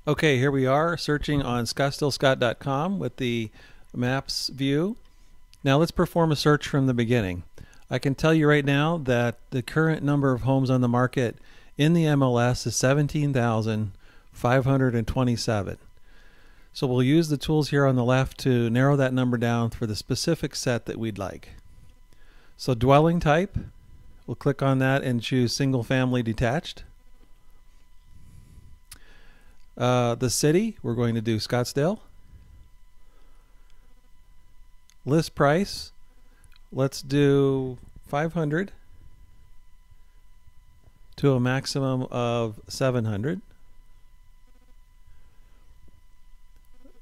Okay, here we are searching on scottsdalescott.com with the maps view. Now let's perform a search from the beginning. I can tell you right now that the current number of homes on the market in the MLS is 17,527. So we'll use the tools here on the left to narrow that number down for the specific set that we'd like. So dwelling type, we'll click on that and choose single family detached. The city, we're going to do Scottsdale. List price, let's do 500 to a maximum of 700.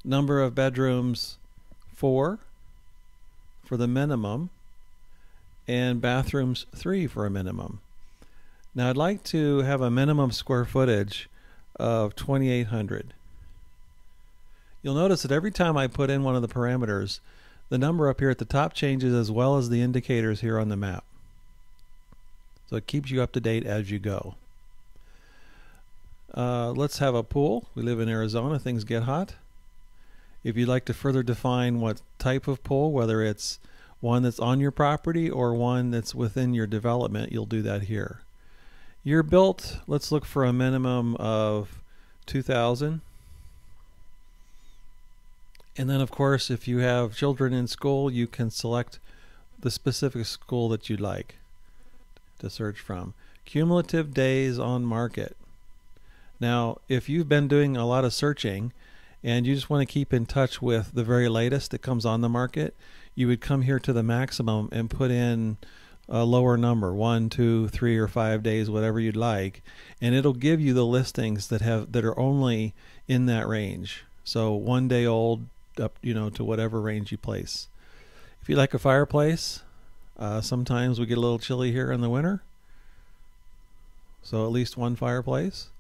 Number of bedrooms, 4 for the minimum, and bathrooms, 3 for a minimum. Now I'd like to have a minimum square footage of 2,800. You'll notice that every time I put in one of the parameters, the number up here at the top changes as well as the indicators here on the map. So it keeps you up to date as you go. Let's have a pool. We live in Arizona, things get hot. If you'd like to further define what type of pool, whether it's one that's on your property or one that's within your development, you'll do that here. Year built, let's look for a minimum of 2000. And then of course, if you have children in school, you can select the specific school that you'd like to search from. Cumulative days on market. Now, if you've been doing a lot of searching and you just want to keep in touch with the very latest that comes on the market, you would come here to the maximum and put in a lower number, 1, 2, 3, or 5 days, whatever you'd like, and it'll give you the listings that are only in that range. So 1 day old up, to whatever range you place. If you like a fireplace, sometimes we get a little chilly here in the winter, so at least 1 fireplace.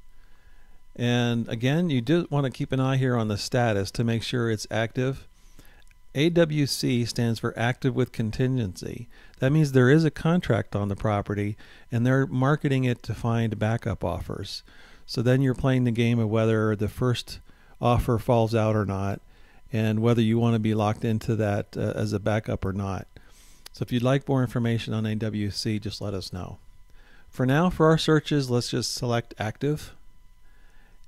And again, you do want to keep an eye here on the status to make sure it's active. AWC stands for active with contingency. That means there is a contract on the property and they're marketing it to find backup offers. So then you're playing the game of whether the first offer falls out or not, and whether you want to be locked into that as a backup or not. So if you'd like more information on AWC, just let us know. For now, for our searches, let's just select active.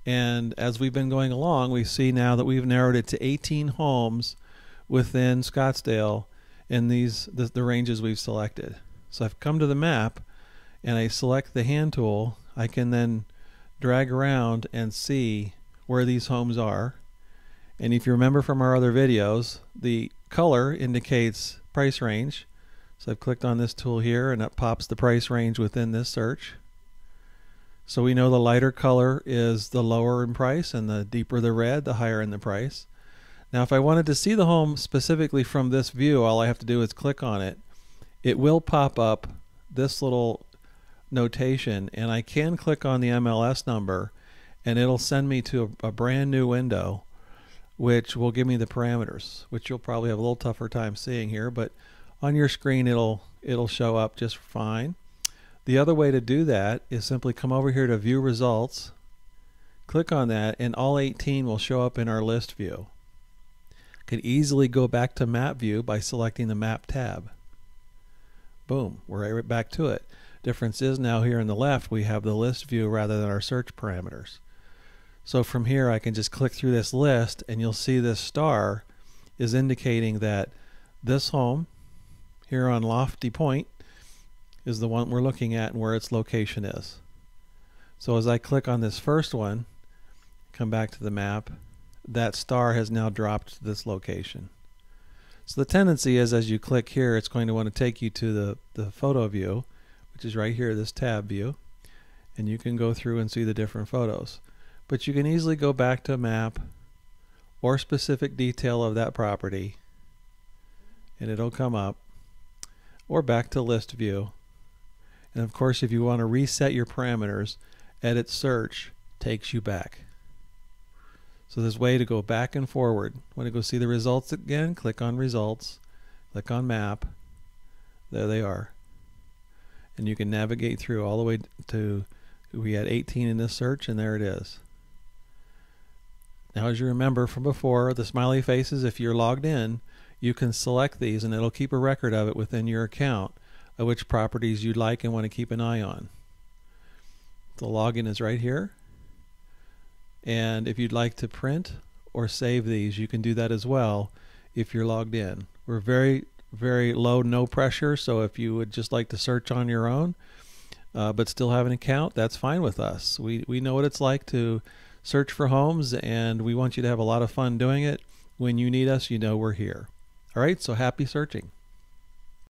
And as we've been going along, we see now that we've narrowed it to 18 homes within Scottsdale in the ranges we've selected. So I've come to the map and I select the hand tool. I can then drag around and see where these homes are. And if you remember from our other videos, the color indicates price range. So I've clicked on this tool here and it pops the price range within this search. So we know the lighter color is the lower in price and the deeper the red, the higher in the price. Now if I wanted to see the home specifically from this view, all I have to do is click on it. It will pop up this little notation, and I can click on the MLS number and it'll send me to a brand new window which will give me the parameters, which you'll probably have a little tougher time seeing here, but on your screen it'll show up just fine. The other way to do that is simply come over here to view results, click on that, and all 18 will show up in our list view. Could easily go back to map view by selecting the map tab. Boom, we're right back to it. Difference is now here on the left we have the list view rather than our search parameters. So from here I can just click through this list and you'll see this star is indicating that this home here on Lofty Point is the one we're looking at and where its location is. So as I click on this first one, come back to the map, that star has now dropped to this location. So the tendency is as you click here, it's going to want to take you to the photo view, which is right here, this tab view, and you can go through and see the different photos. But you can easily go back to a map or specific detail of that property and it'll come up, or back to list view. And of course if you want to reset your parameters, edit search takes you back. So there's a way to go back and forward. Want to go see the results again? Click on results, click on map, there they are. And you can navigate through all the way to, we had 18 in this search and there it is. Now, as you remember from before, the smiley faces, if you're logged in, you can select these and it'll keep a record of it within your account of which properties you'd like and want to keep an eye on. The login is right here. And if you'd like to print or save these, you can do that as well if you're logged in. We're very, very low, no pressure, so if you would just like to search on your own but still have an account, that's fine with us. We know what it's like to search for homes, and we want you to have a lot of fun doing it. When you need us, you know we're here. All right, so happy searching.